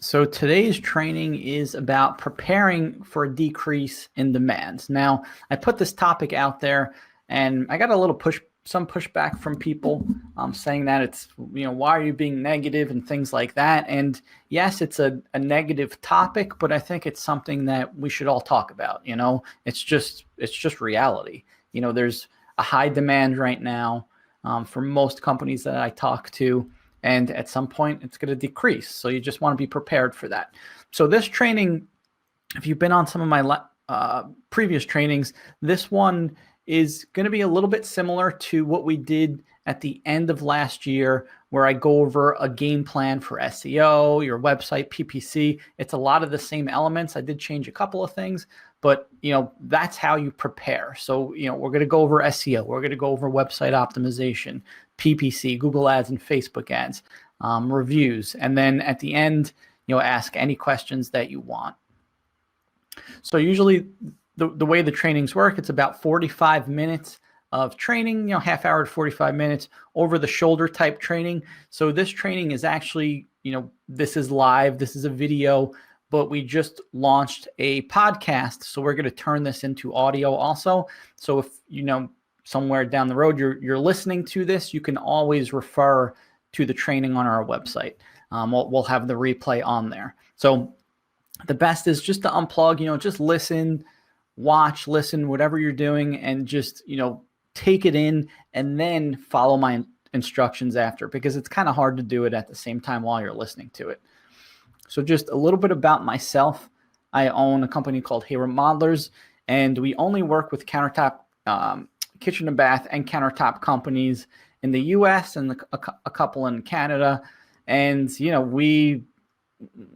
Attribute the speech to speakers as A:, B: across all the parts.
A: So today's training is about preparing for a decrease in demand. Now, I put this topic out there and I got a little some pushback from people saying that it's, why are you being negative and things like that? And yes, it's a negative topic, but I think it's something that we should all talk about. It's just reality. There's a high demand right now for most companies that I talk to. And at some point, it's going to decrease. So you just want to be prepared for that. So this training, if you've been on some of my previous trainings, this one is going to be a little bit similar to what we did at the end of last year, where I go over a game plan for SEO, your website, PPC. It's a lot of the same elements. I did change a couple of things, but that's how you prepare. So we're going to go over SEO. We're going to go over website optimization, PPC, Google Ads and Facebook ads, reviews, and then at the end, ask any questions that you want. So usually the way the trainings work, it's about 45 minutes of training, half hour to 45 minutes over the shoulder type training. So this training is actually, this is live, this is a video, but we just launched a podcast. So we're going to turn this into audio also. So if, somewhere down the road you're listening to this, you can always refer to the training on our website. We'll have the replay on there. So the best is just to unplug, just listen, watch, listen, whatever you're doing, and just, take it in and then follow my instructions after, because it's kind of hard to do it at the same time while you're listening to it. So just a little bit about myself. I own a company called Hey Remodelers, and we only work with countertop, kitchen and bath and countertop companies in the US and a couple in Canada. And,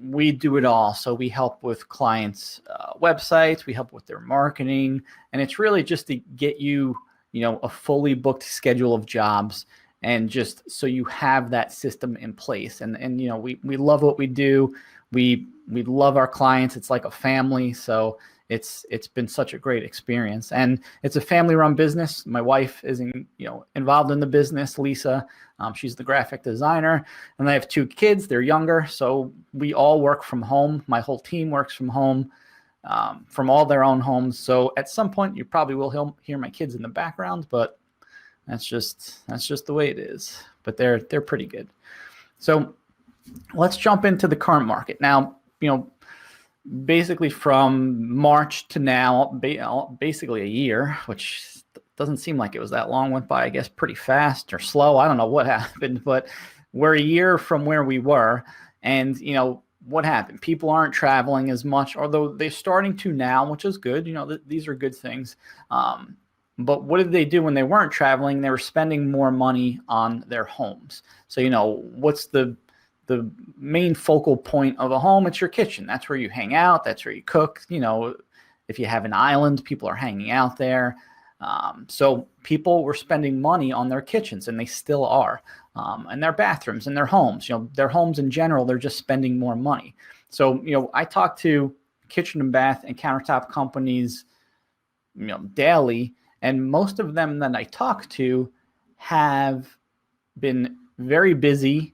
A: we do it all. So we help with clients' websites, we help with their marketing, and it's really just to get you, a fully booked schedule of jobs, and just so you have that system in place. And we love what we do. We love our clients. It's like a family. So it's been such a great experience, and it's a family-run business. My wife is involved in the business, Lisa. She's the graphic designer, and I have 2 kids. They're younger, so we all work from home. My whole team works from home, from all their own homes. So at some point, you probably will hear my kids in the background, but that's just the way it is. But they're pretty good. So let's jump into the current market now. Basically from March to now, basically a year, which doesn't seem like it was that long, went by, I guess, pretty fast or slow. I don't know what happened, but we're a year from where we were. And, what happened? People aren't traveling as much, although they're starting to now, which is good. These are good things. But what did they do when they weren't traveling? They were spending more money on their homes. So, what's the main focal point of a home? It's your kitchen. That's where you hang out. That's where you cook. If you have an island, people are hanging out there. So people were spending money on their kitchens, and they still are, and their bathrooms and their homes. Their homes in general, they're just spending more money. So, I talk to kitchen and bath and countertop companies, daily, and most of them that I talk to have been very busy.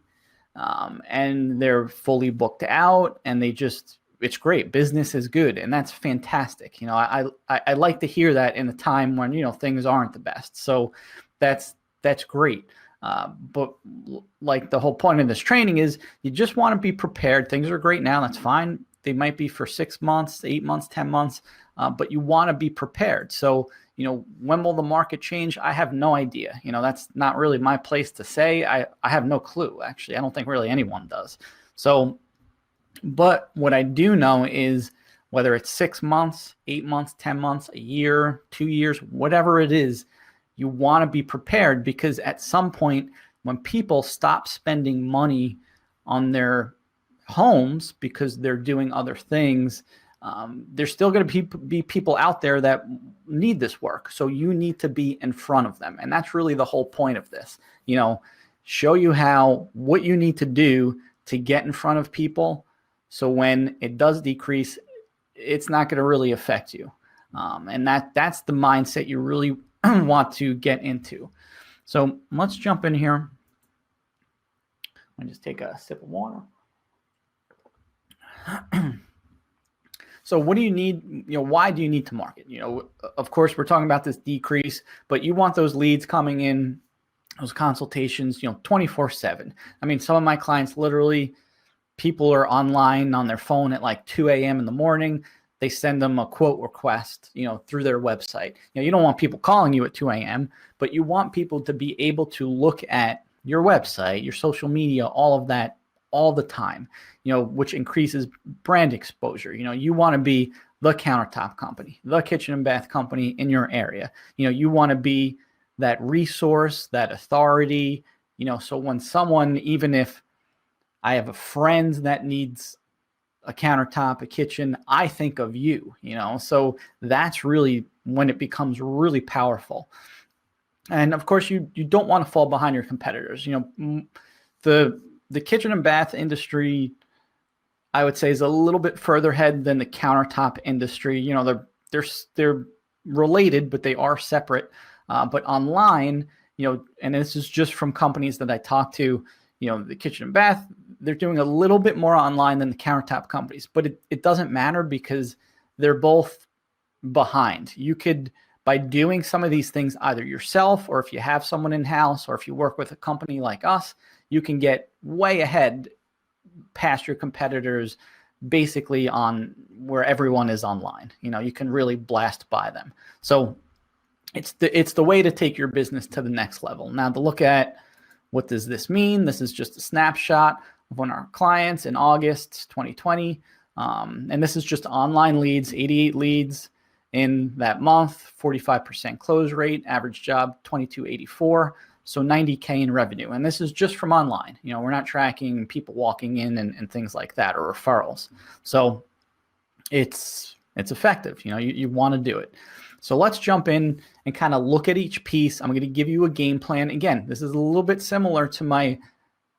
A: And they're fully booked out, and it's great. Business is good, and that's fantastic. I like to hear that in a time when, things aren't the best. So that's great. But like the whole point of this training is you just want to be prepared. Things are great now. That's fine. They might be for 6 months, 8 months, 10 months, but you want to be prepared. So, when will the market change? I have no idea. That's not really my place to say. I have no clue, actually. I don't think really anyone does. So, but what I do know is whether it's 6 months, 8 months, 10 months, a year, 2 years, whatever it is, you want to be prepared, because at some point when people stop spending money on their homes because they're doing other things, there's still going to be people out there that need this work. So you need to be in front of them. And that's really the whole point of this, show you what you need to do to get in front of people. So when it does decrease, it's not going to really affect you. And that's the mindset you really want to get into. So let's jump in here. Let me just take a sip of water. So what do you need? Why do you need to market? Of course, we're talking about this decrease, but you want those leads coming in, those consultations, 24/7. I mean, some of my clients, literally, people are online on their phone at like 2 a.m. in the morning. They send them a quote request, through their website. You don't want people calling you at 2 a.m., but you want people to be able to look at your website, your social media, all of that all the time, which increases brand exposure. You want to be the countertop company, the kitchen and bath company in your area. You want to be that resource, that authority, so when someone, even if I have a friend that needs a countertop, a kitchen, I think of you, so that's really when it becomes really powerful. And of course, you don't want to fall behind your competitors. The kitchen and bath industry, I would say, is a little bit further ahead than the countertop industry. They're related, but they are separate. But online, and this is just from companies that I talk to, the kitchen and bath, they're doing a little bit more online than the countertop companies, but it doesn't matter because they're both behind. You could, by doing some of these things either yourself, or if you have someone in-house, or if you work with a company like us, you can get way ahead past your competitors, basically on where everyone is online. You can really blast by them. So it's the way to take your business to the next level. Now, to look at what does this mean? This is just a snapshot of one of our clients in August 2020. And this is just online leads, 88 leads in that month, 45% close rate, average job 2284, so 90K in revenue. And this is just from online. We're not tracking people walking in and things like that, or referrals. So it's effective. You want to do it. So let's jump in and kind of look at each piece. I'm going to give you a game plan. Again, this is a little bit similar to my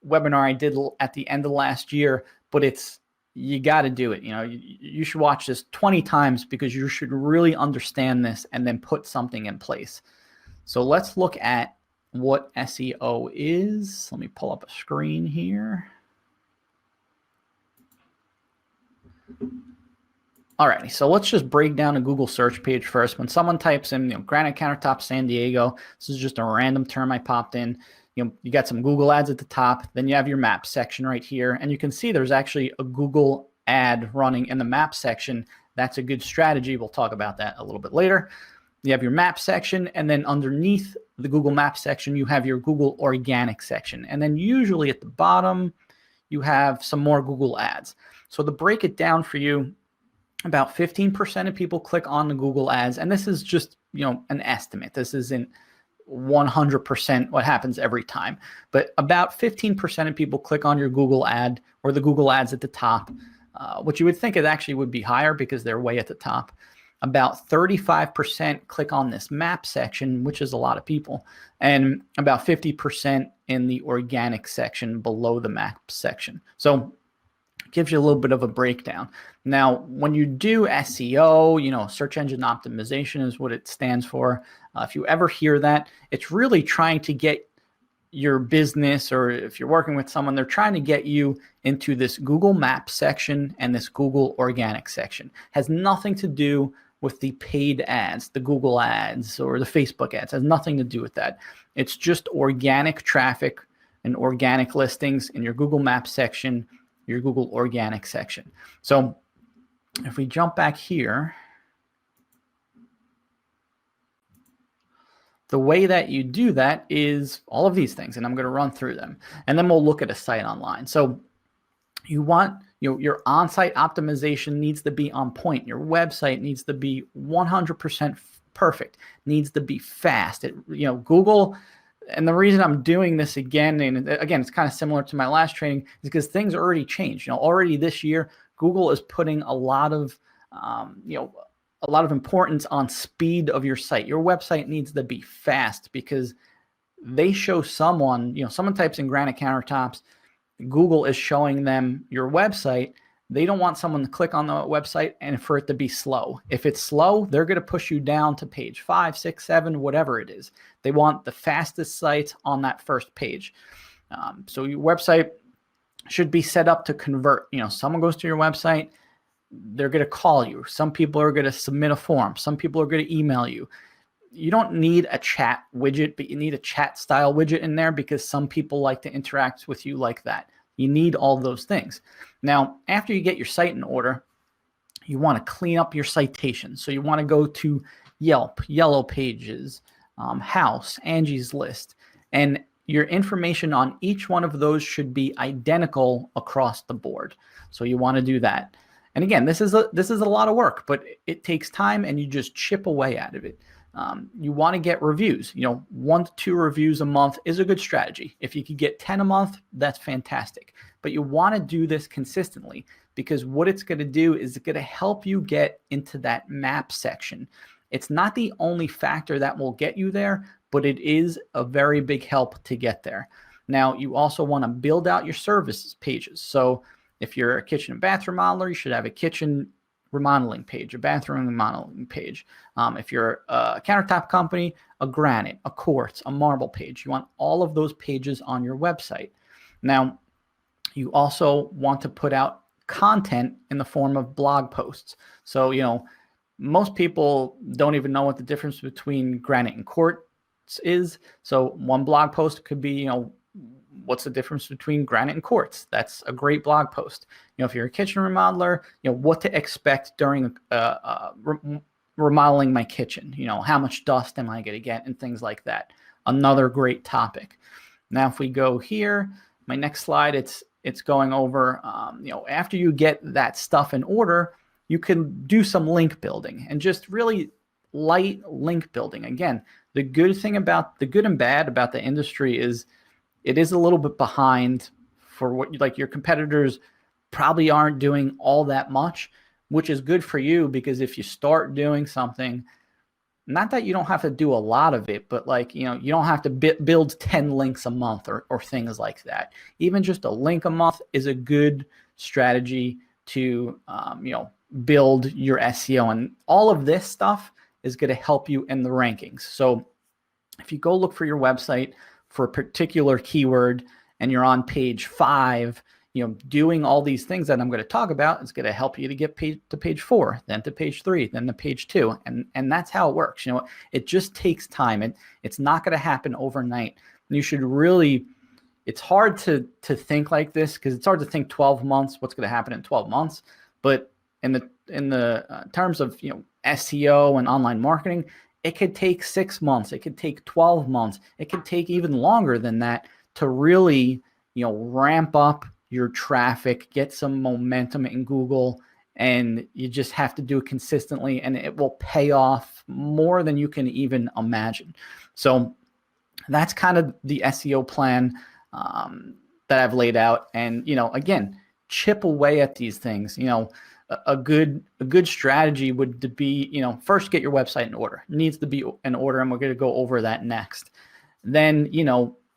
A: webinar I did at the end of last year, but you got to do it. You should watch this 20 times because you should really understand this and then put something in place. So let's look at what SEO is. Let me pull up a screen here. All right, so let's just break down a Google search page first. When someone types in, granite countertop San Diego, this is just a random term I popped in. You got some Google ads at the top. Then you have your map section right here, and you can see there's actually a Google ad running in the map section. That's a good strategy. We'll talk about that a little bit later. You have your map section, and then underneath the Google map section, you have your Google organic section. And then usually at the bottom, you have some more Google ads. So to break it down for you, about 15% of people click on the Google ads, and this is just, an estimate. This isn't 100% what happens every time, but about 15% of people click on your Google ad or the Google ads at the top, which you would think it actually would be higher because they're way at the top. About 35% click on this map section, which is a lot of people, and about 50% in the organic section below the map section. So it gives you a little bit of a breakdown. Now, when you do SEO, search engine optimization is what it stands for. If you ever hear that, it's really trying to get your business, or if you're working with someone, they're trying to get you into this Google Maps section and this Google Organic section. It has nothing to do with the paid ads, the Google ads or the Facebook ads. It has nothing to do with that. It's just organic traffic and organic listings in your Google Maps section, your Google Organic section. So if we jump back here, the way that you do that is all of these things, and I'm going to run through them, and then we'll look at a site online. So you want, your on-site optimization needs to be on point. Your website needs to be 100% perfect, needs to be fast. Google, and the reason I'm doing this again, and again, it's kind of similar to my last training, is because things already changed. Already this year, Google is putting a lot of, a lot of importance on speed of your site. Your website needs to be fast because they show someone, someone types in granite countertops, Google is showing them your website. They don't want someone to click on the website and for it to be slow. If it's slow, they're going to push you down to page 5, 6, 7, whatever it is. They want the fastest sites on that first page. So your website should be set up to convert. Someone goes to your website, they're going to call you. Some people are going to submit a form. Some people are going to email you. You don't need a chat widget, but you need a chat style widget in there because some people like to interact with you like that. You need all those things. Now, after you get your site in order, you want to clean up your citations. So you want to go to Yelp, Yellow Pages, House, Angie's List, and your information on each one of those should be identical across the board. So you want to do that. And again, this is a lot of work, but it takes time, and you just chip away out of it. You want to get reviews. 1 to 2 reviews a month is a good strategy. If you could get 10 a month, that's fantastic. But you want to do this consistently, because what it's going to do is it's going to help you get into that map section. It's not the only factor that will get you there, but it is a very big help to get there. Now, you also want to build out your services pages. So if you're a kitchen and bathroom remodeler, you should have a kitchen remodeling page, a bathroom remodeling page. If you're a countertop company, a granite, a quartz, a marble page. You want all of those pages on your website. Now, you also want to put out content in the form of blog posts. So, most people don't even know what the difference between granite and quartz is. So one blog post could be, what's the difference between granite and quartz? That's a great blog post. If you're a kitchen remodeler, what to expect during remodeling my kitchen. How much dust am I going to get and things like that. Another great topic. Now, if we go here, my next slide, it's going over, after you get that stuff in order, you can do some link building and just really light link building. Again, the good and bad about the industry is it is a little bit behind for what like your competitors probably aren't doing all that much, which is good for you, because if you start doing something, not that you don't have to do a lot of it, but you don't have to build 10 links a month or things like that. Even just a link a month is a good strategy to, build your SEO, and all of this stuff is going to help you in the rankings. So if you go look for your website for a particular keyword and you're on page 5, doing all these things that I'm going to talk about is going to help you to get to page 4, then to page 3, then to page 2. And that's how it works. It just takes time. It's not going to happen overnight. And you should really, it's hard to think like this, because it's hard to think 12 months, what's going to happen in 12 months. But in the terms of SEO and online marketing, it could take 6 months, it could take 12 months, it could take even longer than that to really ramp up your traffic, get some momentum in Google, and you just have to do it consistently, and it will pay off more than you can even imagine. So that's kind of the SEO plan that I've laid out. And again, chip away at these things. A good strategy would be, first get your website in order. It needs to be in order, and we're going to go over that next. Then,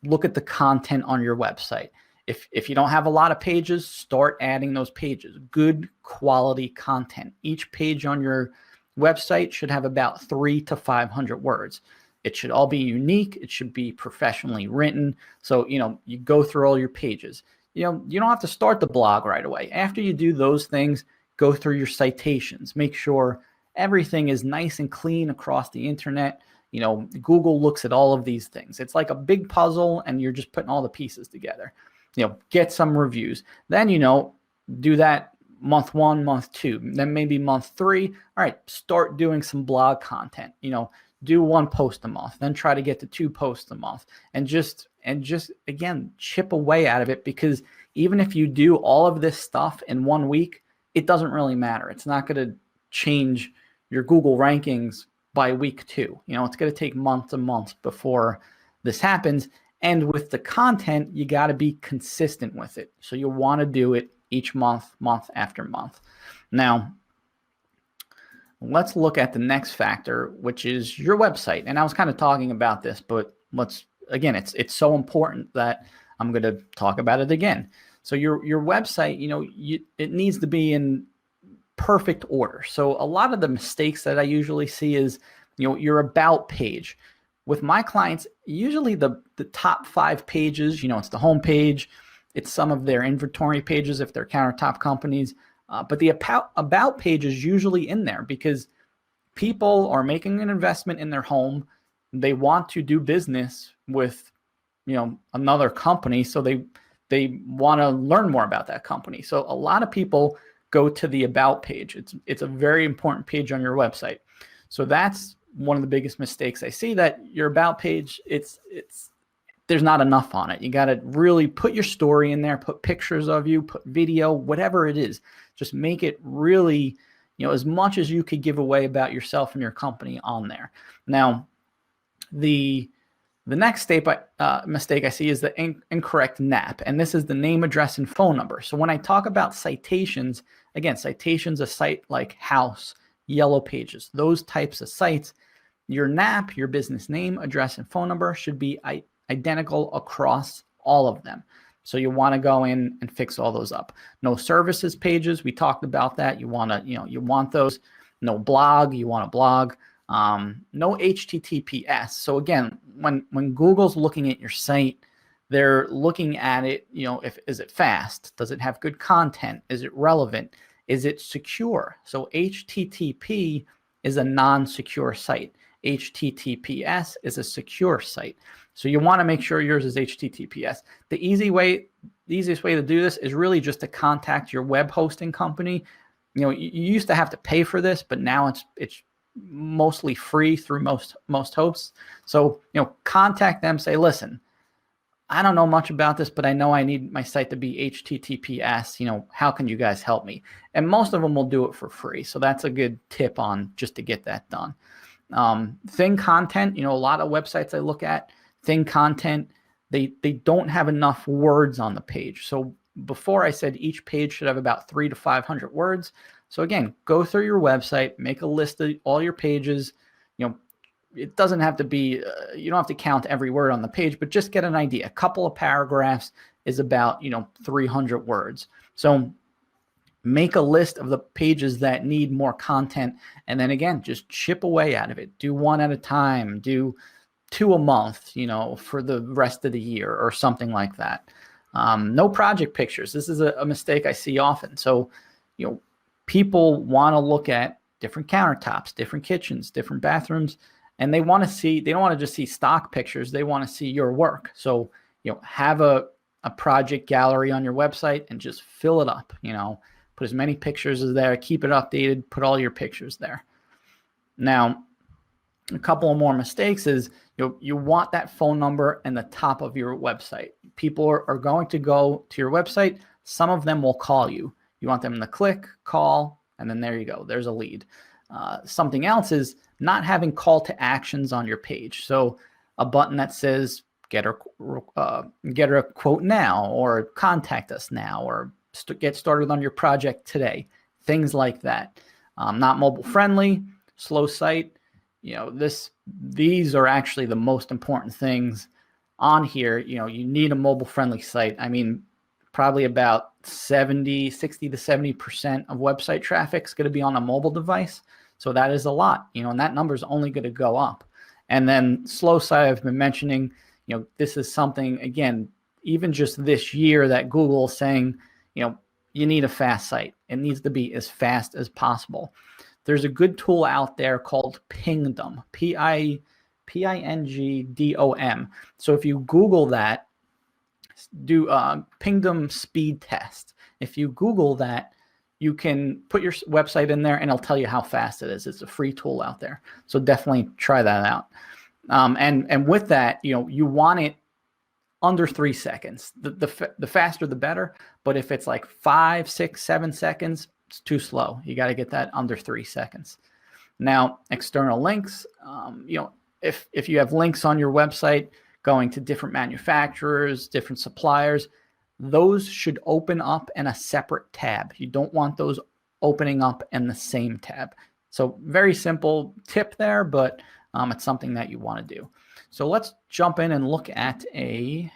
A: look at the content on your website. If you don't have a lot of pages, start adding those pages. Good quality content. Each page on your website should have about 300 to 500 words. It should all be unique. It should be professionally written. So, you go through all your pages. You don't have to start the blog right away. After you do those things, go through your citations. Make sure everything is nice and clean across the internet. Google looks at all of these things. It's like a big puzzle, and you're just putting all the pieces together. Get some reviews. Then, do that month 1, month 2, then maybe month 3. All right, start doing some blog content. Do 1 post a month, then try to get to 2 posts a month, and just again, chip away out of it, because even if you do all of this stuff in 1 week, it doesn't really matter. It's not going to change your Google rankings by week 2. It's going to take months and months before this happens. And with the content, you got to be consistent with it. So you want to do it each month, month after month. Now, let's look at the next factor, which is your website. And I was kind of talking about this, but again, it's so important that I'm going to talk about it again. So your website, it needs to be in perfect order. So a lot of the mistakes that I usually see is, your about page. With my clients, usually the top 5 pages, it's the home page, It's some of their inventory pages if they're countertop companies. But the about page is usually in there because people are making an investment in their home. They want to do business with, another company. So they want to learn more about that company. So a lot of people go to the about page. It's a very important page on your website. So that's one of the biggest mistakes I see, that your about page, there's not enough on it. You got to really put your story in there, put pictures of you, put video, whatever it is. Just make it really, as much as you could give away about yourself and your company on there. Now, the next mistake I see is the incorrect NAP, and this is the name, address, and phone number. So when I talk about citations, again, citations, a site like House, Yellow Pages, those types of sites, your NAP, your business name, address, and phone number should be identical across all of them. So you want to go in and fix all those up. No services pages, we talked about that. You want to, you want those. No blog, you want a blog. No HTTPS. So again, when Google's looking at your site, they're looking at it, is it fast? Does it have good content? Is it relevant? Is it secure? So HTTP is a non-secure site. HTTPS is a secure site. So you want to make sure yours is HTTPS. The easiest way to do this is really just to contact your web hosting company. You used to have to pay for this, but now it's mostly free through most hosts. So, contact them, say, listen, I don't know much about this, but I know I need my site to be HTTPS. How can you guys help me? And most of them will do it for free. So that's a good tip on just to get that done. Thin content, a lot of websites I look at, thin content, they don't have enough words on the page. So before I said each page should have about 300 to 500 words. So again, go through your website, make a list of all your pages. It doesn't have to be, you don't have to count every word on the page, but just get an idea. A couple of paragraphs is about, 300 words. So make a list of the pages that need more content. And then again, just chip away out of it. Do one at a time, do 2 a month, for the rest of the year or something like that. No project pictures. This is a mistake I see often. So, people want to look at different countertops, different kitchens, different bathrooms, and they don't want to just see stock pictures. They want to see your work. So, have a project gallery on your website and just fill it up, put as many pictures as there, keep it updated, put all your pictures there. Now, a couple of more mistakes is you want that phone number in the top of your website. People are going to go to your website. Some of them will call you. You want them to click, call, and then there you go. There's a lead. Something else is not having call to actions on your page. So a button that says get a quote now, or contact us now, or get started on your project today. Things like that. Not mobile friendly, slow site. These are actually the most important things on here. You need a mobile friendly site. I mean, probably about 60 to 70% of website traffic is going to be on a mobile device. So that is a lot, and that number is only going to go up. And then slow site, I've been mentioning, this is something, again, even just this year that Google is saying, you need a fast site. It needs to be as fast as possible. There's a good tool out there called Pingdom, Pingdom. So if you Google that, do Pingdom speed test. If you Google that, you can put your website in there and it'll tell you how fast it is. It's a free tool out there. So definitely try that out. And with that, you want it under 3 seconds. The faster, the better. But if it's like 5, 6, 7 seconds, it's too slow. You got to get that under 3 seconds. Now, external links, if you have links on your website going to different manufacturers, different suppliers, those should open up in a separate tab. You don't want those opening up in the same tab. So very simple tip there, but it's something that you want to do. So let's jump in and look at a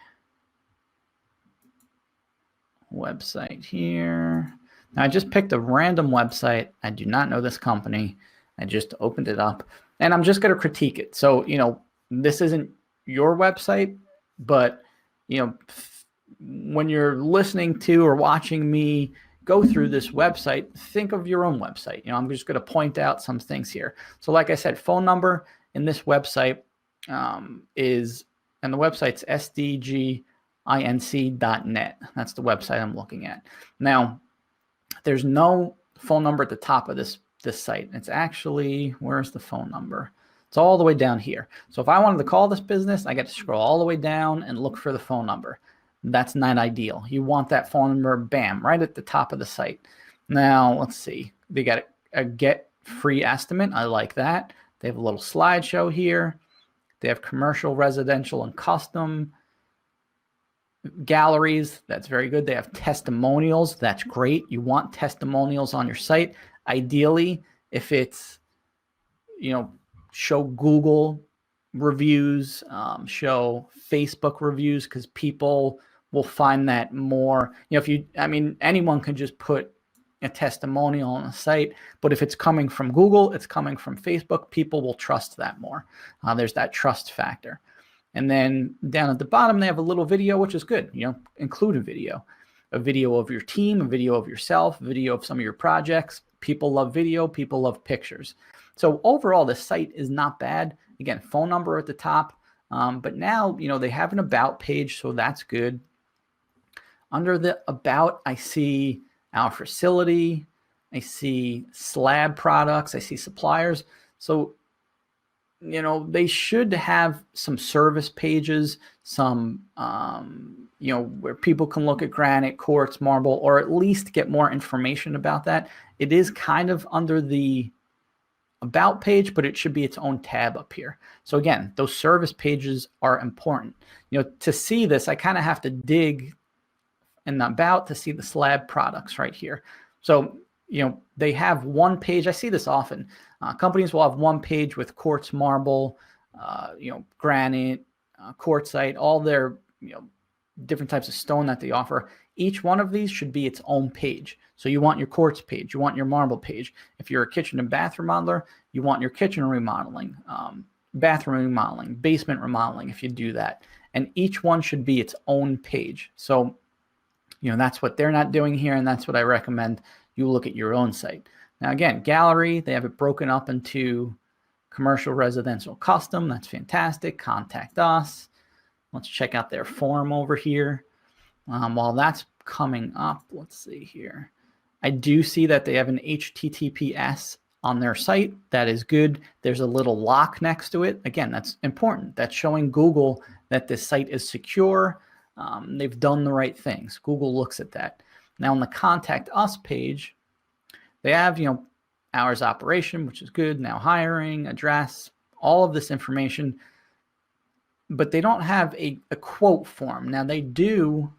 A: website here. Now I just picked a random website. I do not know this company. I just opened it up and I'm just going to critique it. So, this isn't your website, but, when you're listening to or watching me go through this website, think of your own website. You know, I'm just going to point out some things here. So like I said, phone number in this website is, and the website's sdginc.net. That's the website I'm looking at. Now, there's no phone number at the top of this site. It's actually, where's the phone number? It's all the way down here. So if I wanted to call this business, I get to scroll all the way down and look for the phone number. That's not ideal. You want that phone number, bam, right at the top of the site. Now, let's see. They got a get free estimate. I like that. They have a little slideshow here. They have commercial, residential, and custom galleries. That's very good. They have testimonials. That's great. You want testimonials on your site. Ideally, if it's, you know, show Google reviews, show Facebook reviews, because people will find that more, you know, if you, I mean, anyone can just put a testimonial on a site, but if it's coming from Google, it's coming from Facebook, people will trust that more. There's that trust factor. And then down at the bottom, they have a little video, which is good. You know, include a video of your team, a video of yourself, a video of some of your projects. People love video, people love pictures. So overall, the site is not bad. Again, phone number at the top, but now, you know, they have an about page, so that's good. Under the about, I see our facility, I see slab products, I see suppliers. So, you know, they should have some service pages, some, you know, where people can look at granite, quartz, marble, or at least get more information about that. It is kind of under the about page, but it should be its own tab up here. So again, those service pages are important. You know, to see this, I kind of have to dig in the about to see the slab products right here. So, you know, they have one page. I see this often. Companies will have one page with quartz, marble, you know, granite, quartzite, all their, you know, different types of stone that they offer. Each one of these should be its own page. So you want your quartz page, you want your marble page. If you're a kitchen and bath remodeler, you want your kitchen remodeling, bathroom remodeling, basement remodeling, if you do that. And each one should be its own page. So, you know, that's what they're not doing here, and that's what I recommend you look at your own site. Now, again, gallery, they have it broken up into commercial, residential, custom. That's fantastic. Contact us. Let's check out their form over here. While that's coming up, let's see here. I do see that they have an HTTPS on their site. That is good. There's a little lock next to it. Again, that's important. That's showing Google that this site is secure. They've done the right things. Google looks at that. Now on the Contact Us page, they have, you know, hours operation, which is good. Now hiring, address, all of this information, but they don't have a quote form. Now they do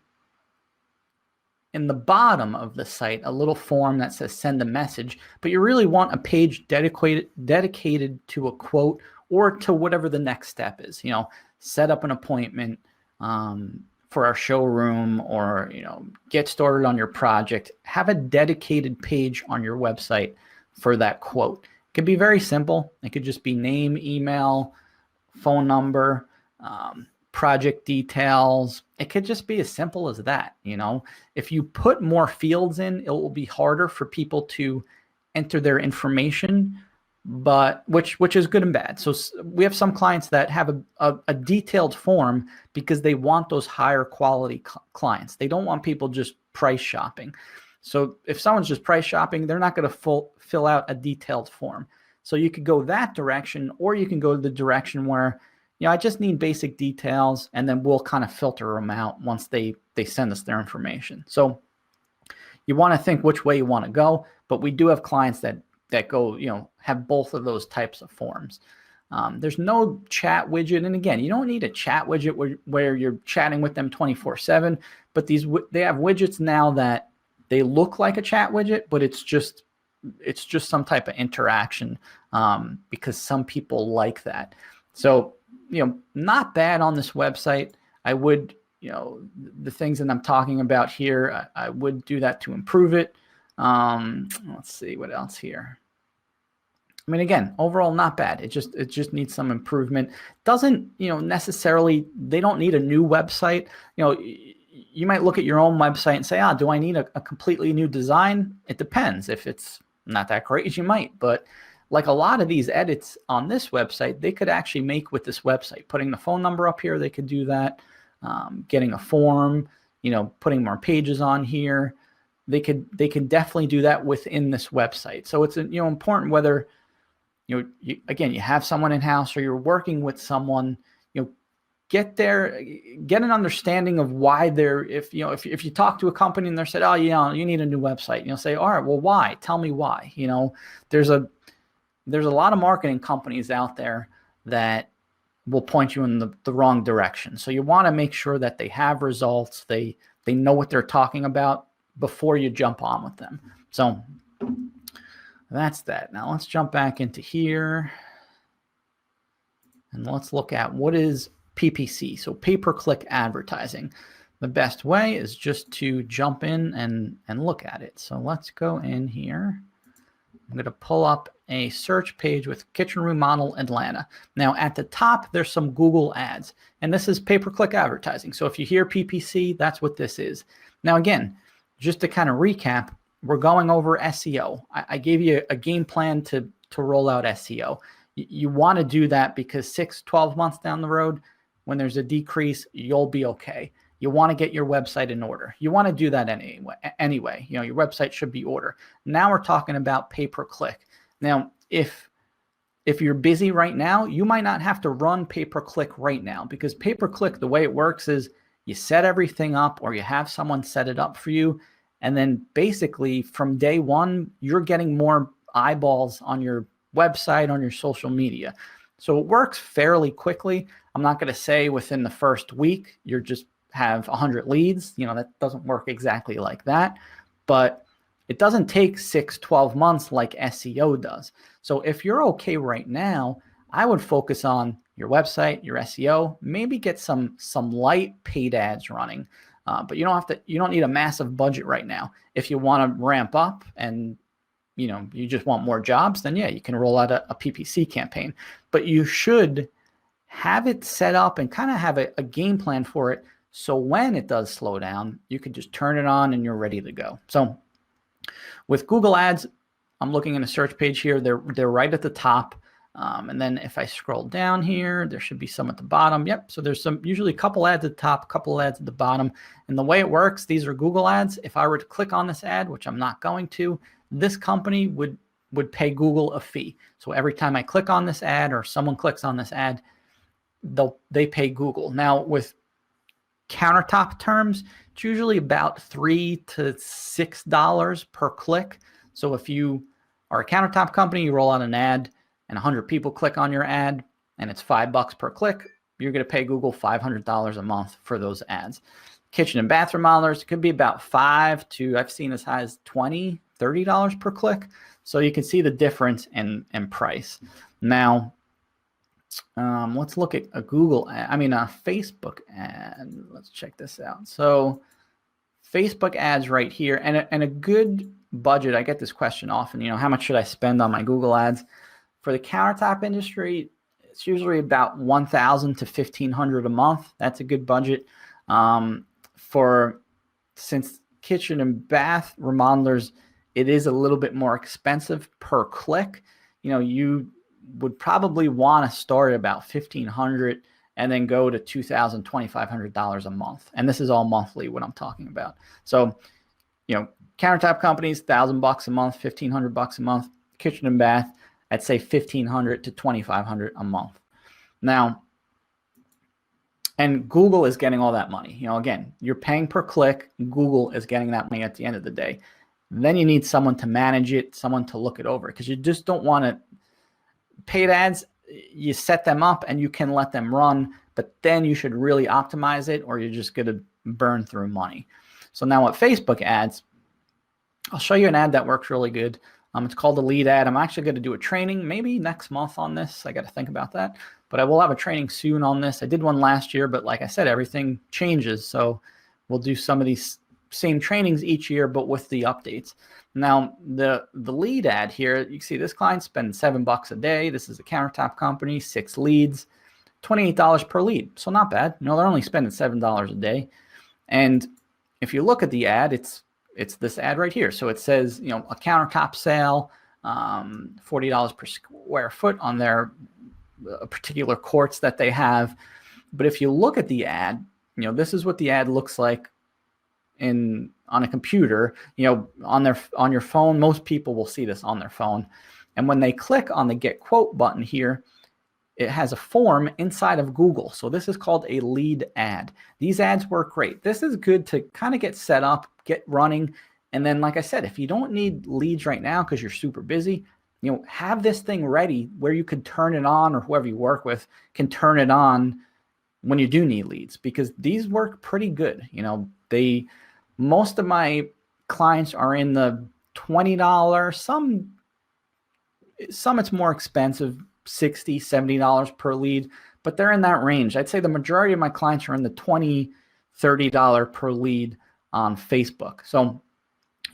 A: in the bottom of the site, a little form that says send a message, but you really want a page dedicated to a quote or to whatever the next step is. You know, set up an appointment for our showroom, or, you know, get started on your project. Have a dedicated page on your website for that quote. It could be very simple. It could just be name, email, phone number, project details. It could just be as simple as that. You know, if you put more fields in, it will be harder for people to enter their information, but which is good and bad. So we have some clients that have a detailed form because they want those higher quality clients. They don't want people just price shopping. So if someone's just price shopping, they're not going to fill out a detailed form. So you could go that direction, or you can go the direction where, you know, I just need basic details, and then we'll kind of filter them out once they send us their information. So you want to think which way you want to go, but we do have clients that go, you know, have both of those types of forms. There's no chat widget. And again, you don't need a chat widget where you're chatting with them 24/7, but they have widgets now that they look like a chat widget, but it's just some type of interaction because some people like that. So, you know, not bad on this website. I would, you know, the things that I'm talking about here, I would do that to improve it. Let's see what else here. I mean, again, overall, not bad. It just needs some improvement. Doesn't, you know, necessarily, they don't need a new website. You know, you might look at your own website and say, do I need a completely new design? It depends. If it's not that great, you might. But like a lot of these edits on this website, they could actually make with this website. Putting the phone number up here, they could do that. Getting a form, putting more pages on here. They could definitely do that within this website. So it's important whether again, you have someone in-house or you're working with someone, get an understanding of why they're, if you talk to a company and they're said, oh, you need a new website, you'll say, all right, well, why? Tell me why. There's a lot of marketing companies out there that will point you in the wrong direction. So you want to make sure that they have results. They know what they're talking about before you jump on with them. So that's that. Now let's jump back into here and let's look at what is PPC, so pay-per-click advertising. The best way is just to jump in and look at it. So let's go in here. I'm going to pull up a search page with kitchen remodel Atlanta. Now at the top, there's some Google ads, and this is pay-per-click advertising. So if you hear PPC, that's what this is. Now again, just to kind of recap, we're going over SEO. I gave you a game plan to roll out SEO. You want to do that because 12 months down the road, when there's a decrease, you'll be okay. You want to get your website in order. You want to do that anyway. Your website should be order. Now we're talking about pay-per-click. Now, if you're busy right now, you might not have to run pay-per-click right now, because pay-per-click, the way it works is you set everything up or you have someone set it up for you. And then basically from day one, you're getting more eyeballs on your website, on your social media. So it works fairly quickly. I'm not going to say within the first week, you just have 100 leads. That doesn't work exactly like that, but it doesn't take 6-12 months like SEO does. So if you're okay right now, I would focus on your website, your SEO, maybe get some light paid ads running, but you don't need a massive budget right now. If you want to ramp up and you just want more jobs, then yeah, you can roll out a PPC campaign, but you should have it set up and kind of have a game plan for it. So when it does slow down, you could just turn it on and you're ready to go. So with Google Ads, I'm looking in a search page here. They're right at the top. And then if I scroll down here, there should be some at the bottom. Yep. So there's usually a couple ads at the top, a couple ads at the bottom. And the way it works, these are Google ads. If I were to click on this ad, which I'm not going to, this company would pay Google a fee. So every time I click on this ad or someone clicks on this ad, they pay Google. Now with Countertop terms, it's usually about $3 to $6 per click. So if you are a Countertop company, you roll out an ad and 100 people click on your ad and it's $5 per click, you're going to pay Google $500 a month for those ads. Kitchen and bathroom modelers, it could be about $5 to, I've seen as high as $20, $30 per click. So you can see the difference in price. Now, let's look at a Facebook ad. Let's check this out. So Facebook ads right here, and a good budget. I get this question often, how much should I spend on my Google ads? For the countertop industry, it's usually about $1,000 to $1,500 a month. That's a good budget. Since kitchen and bath remodelers, it is a little bit more expensive per click. You would probably want to start at about $1,500 and then go to $2,000, $2,500 a month. And this is all monthly what I'm talking about. So, countertop companies, $1,000 a month, $1,500 a month. Kitchen and bath, I'd say $1,500 to $2,500 a month. Now, and Google is getting all that money. Again, you're paying per click. Google is getting that money at the end of the day. Then you need someone to manage it, someone to look it over, because you just don't want to paid ads. You set them up and you can let them run, but then you should really optimize it or you're just going to burn through money. So now with Facebook ads, I'll show you an ad that works really good. It's called a lead ad. I'm actually going to do a training maybe next month on this. I got to think about that, but I will have a training soon on this. I did one last year, but like I said, everything changes. So we'll do some of these same trainings each year, but with the updates. Now, the lead ad here, you can see this client spends $7 a day. This is a countertop company, 6 leads, $28 per lead. So not bad. They're only spending $7 a day. And if you look at the ad, it's this ad right here. So it says, you know, a countertop sale, $40 per square foot on their particular courts that they have. But if you look at the ad, you know, this is what the ad looks like on a computer, you know, on your phone. Most people will see this on their phone. And when they click on the get quote button here, it has a form inside of Google. So this is called a lead ad. These ads work great. This is good to kind of get set up, get running. And then, like I said, if you don't need leads right now because you're super busy, you know, have this thing ready where you can turn it on, or whoever you work with can turn it on when you do need leads, because these work pretty good. You know, most of my clients are in the $20, some it's more expensive, $60, $70 per lead, but they're in that range. I'd say the majority of my clients are in the $20, $30 per lead on Facebook. So,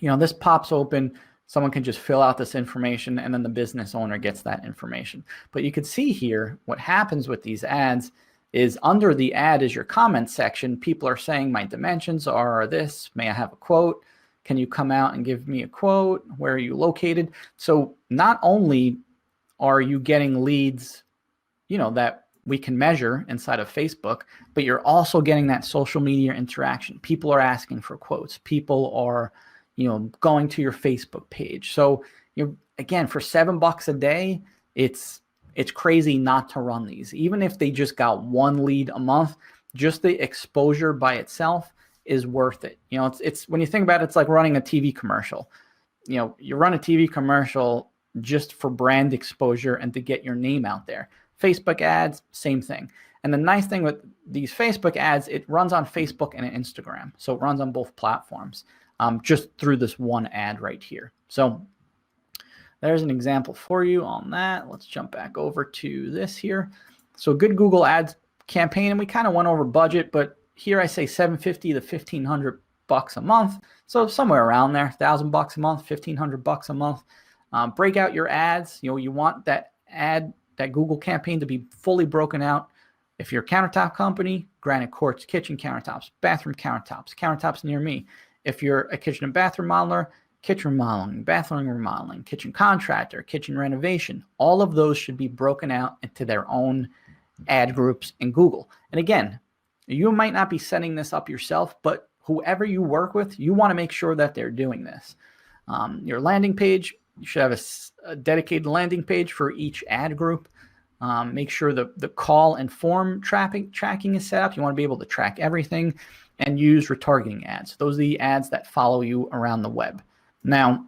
A: you know, this pops open, someone can just fill out this information, and then the business owner gets that information. But you can see here what happens with these ads is under the ad is your comment section. People are saying my dimensions are this, may I have a quote? Can you come out and give me a quote? Where are you located? So not only are you getting leads, you know, that we can measure inside of Facebook, but you're also getting that social media interaction. People are asking for quotes. People are, you know, going to your Facebook page. So, you know, again, for $7 a day, it's crazy not to run these. Even if they just got one lead a month, just the exposure by itself is worth it. You know, it's when you think about it, it's like running a TV commercial. You know, you run a TV commercial just for brand exposure and to get your name out there. Facebook ads, same thing. And the nice thing with these Facebook ads, it runs on Facebook and Instagram. So it runs on both platforms, just through this one ad right here. So there's an example for you on that. Let's jump back over to this here. So good Google Ads campaign, and we kind of went over budget, but here I say $750 to $1,500 a month. So somewhere around there, $1,000 a month, $1,500 a month. Break out your ads. You know, you want that ad, that Google campaign to be fully broken out. If you're a countertop company, granite quartz, kitchen countertops, bathroom countertops, countertops near me. If you're a kitchen and bathroom modeler, kitchen remodeling, bathroom remodeling, kitchen contractor, kitchen renovation, all of those should be broken out into their own ad groups in Google. And again, you might not be setting this up yourself, but whoever you work with, you want to make sure that they're doing this. Your landing page, you should have a dedicated landing page for each ad group. Make sure the call and form tracking is set up. You want to be able to track everything, and use retargeting ads. Those are the ads that follow you around the web. Now,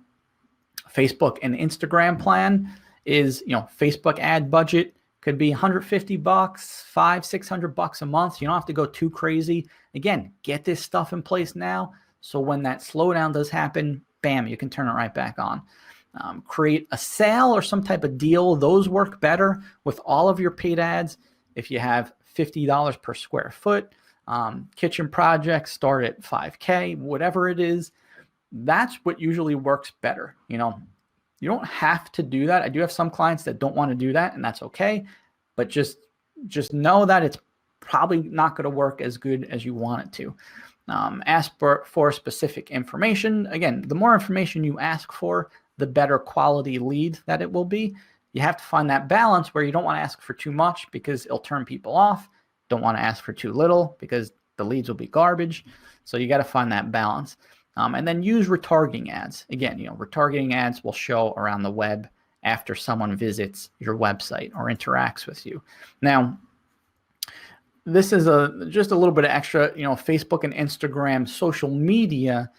A: Facebook and Instagram plan is, you know, Facebook ad budget could be $150, $500-$600 a month. You don't have to go too crazy. Again, get this stuff in place now, so when that slowdown does happen, bam, you can turn it right back on. Create a sale or some type of deal. Those work better with all of your paid ads. If you have $50 per square foot, kitchen projects start at $5K, whatever it is, that's what usually works better. You know, you don't have to do that. I do have some clients that don't want to do that, and that's okay. But just know that it's probably not going to work as good as you want it to. Ask for specific information. Again, the more information you ask for, the better quality lead that it will be. You have to find that balance where you don't want to ask for too much because it'll turn people off. Don't want to ask for too little because the leads will be garbage. So you got to find that balance. And then use retargeting ads. Again, you know, retargeting ads will show around the web after someone visits your website or interacts with you. Now, this is just a little bit of extra, you know, Facebook and Instagram social media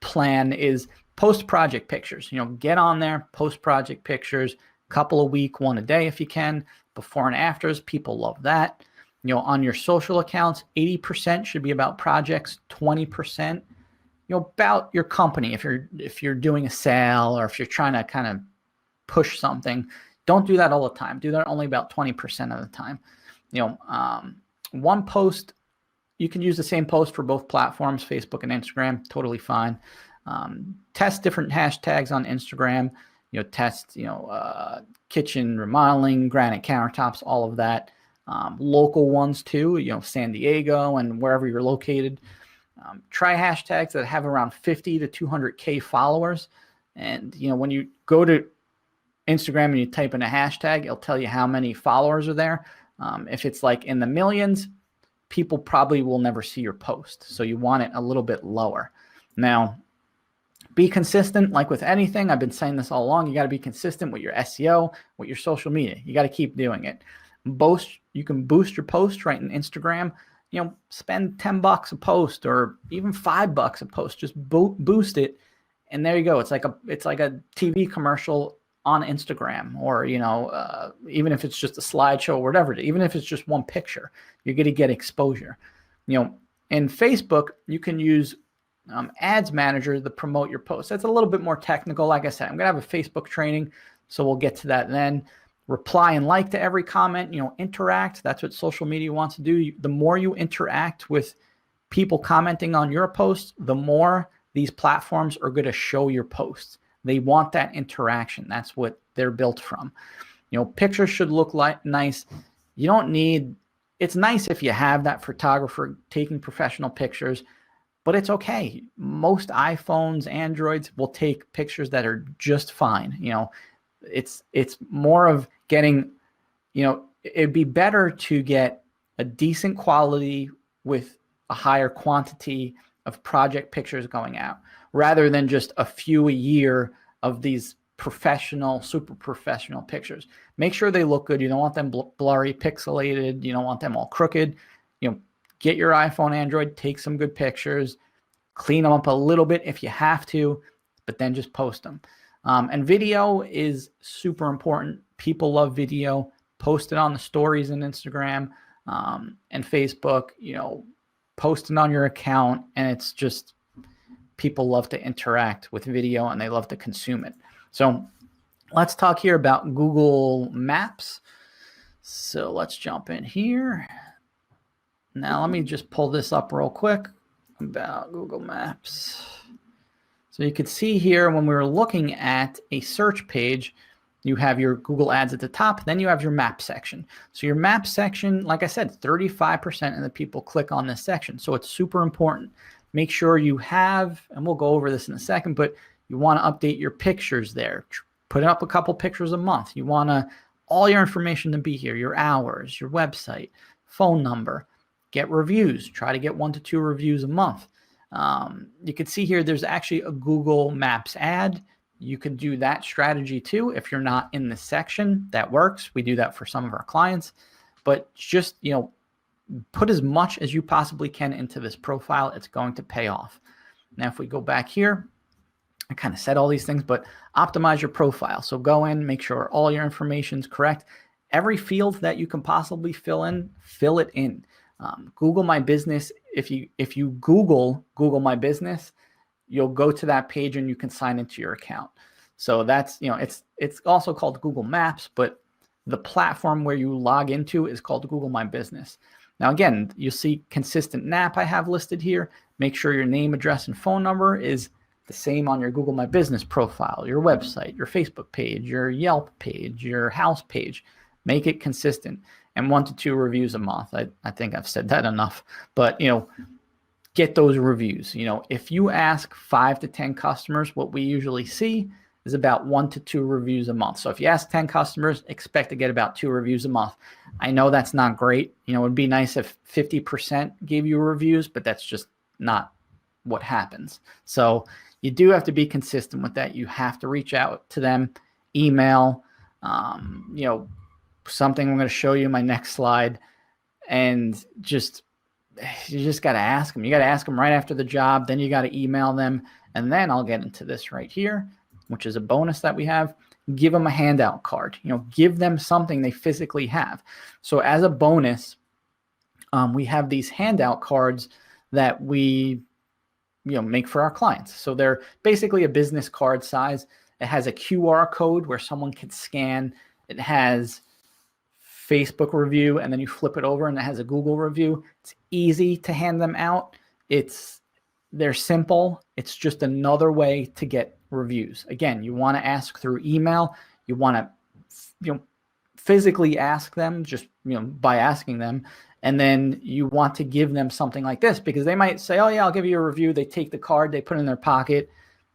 A: plan is post project pictures. You know, get on there, post project pictures, couple a week, one a day if you can, before and afters. People love that. You know, on your social accounts, 80% should be about projects, 20%, you know, about your company. If you're doing a sale or if you're trying to kind of push something, don't do that all the time. Do that only about 20% of the time. You know, one post, you can use the same post for both platforms, Facebook and Instagram, totally fine. Test different hashtags on Instagram, you know, test, you know, kitchen remodeling, granite countertops, all of that. Local ones too, you know, San Diego and wherever you're located. Try hashtags that have around 50 to 200K followers. And, when you go to Instagram and you type in a hashtag, it'll tell you how many followers are there. If it's like in the millions, people probably will never see your post. So you want it a little bit lower. Now, be consistent. Like with anything, I've been saying this all along, you got to be consistent with your SEO, with your social media. You got to keep doing it. You can boost your post right in Instagram. Spend $10 a post or even $5 a post. Just boost it, and there you go. It's like a TV commercial on Instagram, or even if it's just a slideshow or whatever. Even if it's just one picture, you're going to get exposure. In Facebook, you can use ads manager to promote your posts. That's a little bit more technical. Like I said, I'm going to have a Facebook training, so we'll get to that then. Reply and like to every comment, interact. That's what social media wants to do. The more you interact with people commenting on your posts, the more these platforms are going to show your posts. They want that interaction. That's what they're built from. Pictures should look nice. You don't need, it's nice if you have that photographer taking professional pictures, but it's okay. Most iPhones, Androids will take pictures that are just fine. It's more of getting, it'd be better to get a decent quality with a higher quantity of project pictures going out, rather than just a few a year of these professional, super professional pictures. Make sure they look good. You don't want them blurry, pixelated. You don't want them all crooked. Get your iPhone, Android, take some good pictures, clean them up a little bit if you have to, but then just post them. And video is super important. People love video. Post it on the stories in Instagram and Facebook, post it on your account. And it's just, people love to interact with video and they love to consume it. So let's talk here about Google Maps. So let's jump in here. Now let me just pull this up real quick about Google Maps. So you could see here when we were looking at a search page, you have your Google Ads at the top, then you have your map section. So your map section, like I said, 35% of the people click on this section. So it's super important. Make sure you have, and we'll go over this in a second, but you want to update your pictures there. Put up a couple pictures a month. You want all your information to be here, your hours, your website, phone number. Get reviews. Try to get 1 to 2 reviews a month. You can see here there's actually a Google Maps ad. You can do that strategy too if you're not in the section. That works. We do that for some of our clients. But just, put as much as you possibly can into this profile. It's going to pay off. Now, if we go back here, I kind of said all these things, but optimize your profile. So go in, make sure all your information is correct. Every field that you can possibly fill it in. Google My Business. If you Google My Business, you'll go to that page and you can sign into your account. So that's, it's also called Google Maps, but the platform where you log into is called Google My Business. Now, again, you see consistent NAP I have listed here. Make sure your name, address, and phone number is the same on your Google My Business profile, your website, your Facebook page, your Yelp page, your house page. Make it consistent. And 1 to 2 reviews a month. I think I've said that enough. But, get those reviews. If you ask 5 to 10 customers, what we usually see is about 1 to 2 reviews a month. So if you ask 10 customers, expect to get about 2 reviews a month. I know that's not great. It would be nice if 50% gave you reviews, but that's just not what happens. So you do have to be consistent with that. You have to reach out to them, email, something I'm going to show you in my next slide, and you just got to ask them. You got to ask them right after the job. Then you got to email them. And then I'll get into this right here, which is a bonus that we have. Give them a handout card. Give them something they physically have. So as a bonus, we have these handout cards that we make for our clients. So they're basically a business card size. It has a QR code where someone can scan. It has Facebook review, and then you flip it over and it has a Google review. It's easy to hand them out. They're simple. It's just another way to get reviews. Again, you want to ask through email. You want to physically ask them just by asking them, And then you want to give them something like this, because they might say, oh yeah, I'll give you a review. They take the card, they put it in their pocket.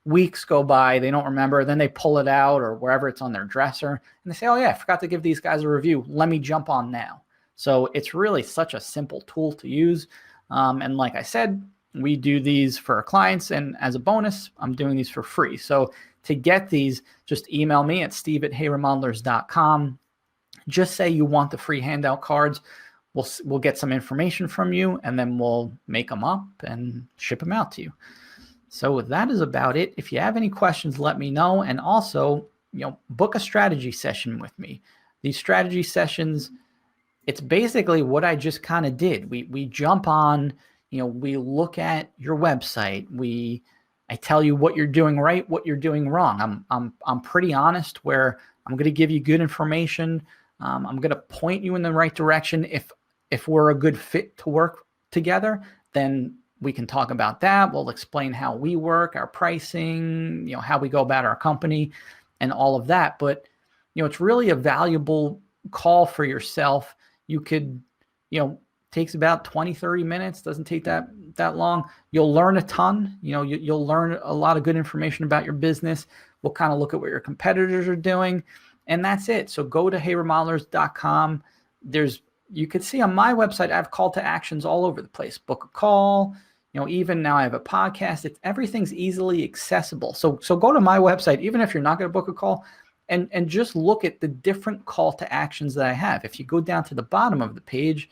A: Weeks go by, they don't remember. Then they pull it out or wherever it's on their dresser, and they say, oh yeah, I forgot to give these guys a review. Let me jump on now. So it's really such a simple tool to use. And like I said, we do these for our clients. And as a bonus, I'm doing these for free. So to get these, just email me at steve@heyremodelers.com. Just say you want the free handout cards. We'll get some information from you, and then we'll make them up and ship them out to you. So that is about it. If you have any questions, let me know. And also, book a strategy session with me. These strategy sessions, it's basically what I just kind of did. We jump on, we look at your website. I tell you what you're doing right, what you're doing wrong. I'm pretty honest, where I'm going to give you good information. I'm going to point you in the right direction. If we're a good fit to work together, then we can talk about that. We'll explain how we work, our pricing, how we go about our company and all of that. But, it's really a valuable call for yourself. You could, takes about 20, 30 minutes, doesn't take that long. You'll learn a ton. You'll learn a lot of good information about your business. We'll kind of look at what your competitors are doing, and that's it. So go to heyremodelers.com. You could see on my website, I have call to actions all over the place. Book a call. Even now I have a podcast. Everything's easily accessible. So go to my website, even if you're not going to book a call, and just look at the different call to actions that I have. If you go down to the bottom of the page,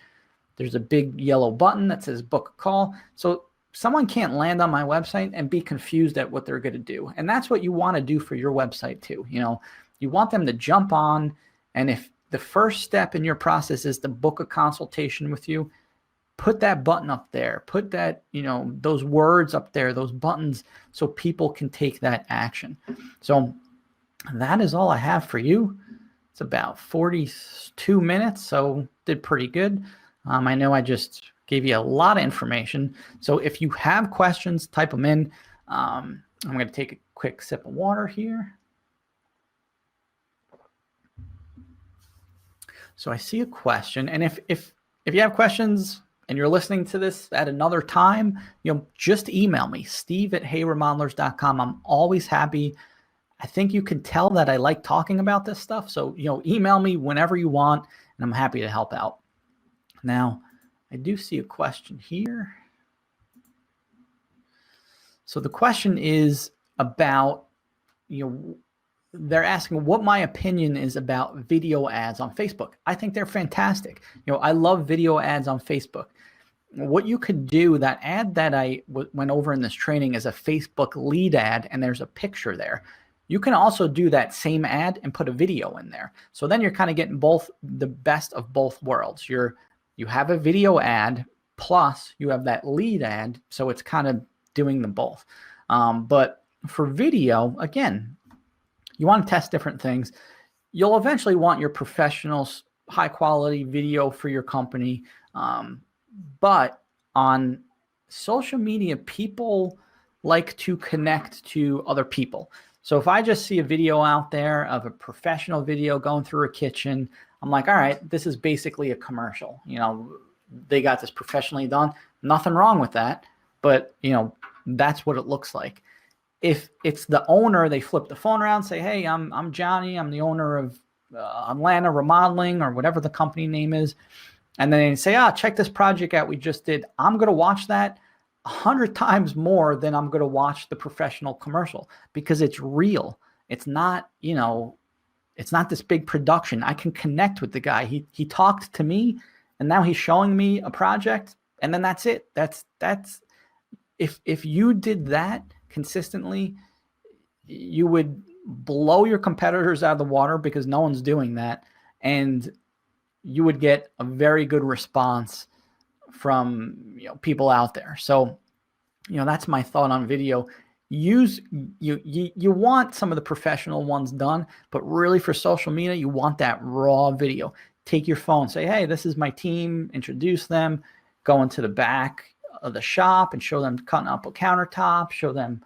A: there's a big yellow button that says book a call. So someone can't land on my website and be confused at what they're going to do. And that's what you want to do for your website too. You want them to jump on, and if the first step in your process is to book a consultation with you, put that button up there, put that, those words up there, those buttons, so people can take that action. So that is all I have for you. It's about 42 minutes, so did pretty good. I know I just gave you a lot of information. So if you have questions, type them in. I'm going to take a quick sip of water here. So I see a question, and if you have questions and you're listening to this at another time, just email me, steve@heyremodelers.com. I'm always happy. I think you can tell that I like talking about this stuff. So, email me whenever you want, and I'm happy to help out. Now, I do see a question here. So the question is about, they're asking what my opinion is about video ads on Facebook. I think they're fantastic. I love video ads on Facebook. What you could do, that ad that I went over in this training is a Facebook lead ad, and there's a picture there. You can also do that same ad and put a video in there. So then you're kind of getting the best of both worlds. You have a video ad, plus you have that lead ad. So it's kind of doing them both. But for video, again, you want to test different things. You'll eventually want your professional, high quality video for your company. But on social media, people like to connect to other people. So if I just see a video out there of a professional video going through a kitchen, I'm like, all right, this is basically a commercial. They got this professionally done. Nothing wrong with that. But, that's what it looks like. If it's the owner, they flip the phone around, say, hey, I'm Johnny. I'm the owner of Atlanta Remodeling, or whatever the company name is. And then they say, check this project out we just did. I'm going to watch that 100 times more than I'm going to watch the professional commercial, because it's real. It's not, it's not this big production. I can connect with the guy. He talked to me, and now he's showing me a project, and then that's it. That's if you did that consistently, you would blow your competitors out of the water, because no one's doing that, and you would get a very good response from people out there. So that's my thought on video. You want some of the professional ones done, but really for social media, you want that raw video. Take your phone, say, hey, this is my team, introduce them, go into the back of the shop and show them cutting up a countertop, show them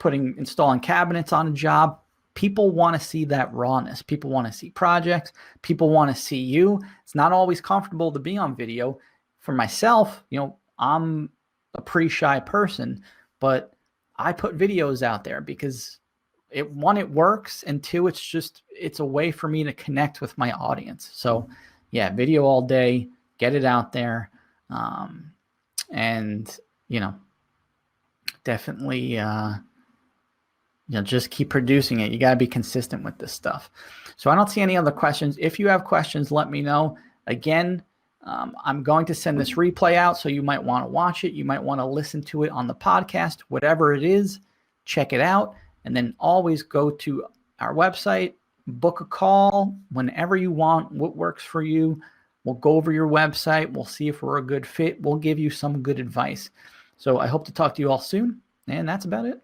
A: installing cabinets on a job. People want to see that rawness. People want to see projects. People want to see you. It's not always comfortable to be on video. For myself, I'm a pretty shy person, but I put videos out there because one, it works, and two, it's a way for me to connect with my audience. So yeah, video all day, get it out there. And definitely, just keep producing it. You got to be consistent with this stuff. So I don't see any other questions. If you have questions, let me know. Again, I'm going to send this replay out, so you might want to watch it. You might want to listen to it on the podcast, whatever it is, check it out. And then always go to our website, book a call whenever you want, what works for you. We'll go over your website. We'll see if we're a good fit. We'll give you some good advice. So I hope to talk to you all soon. And that's about it.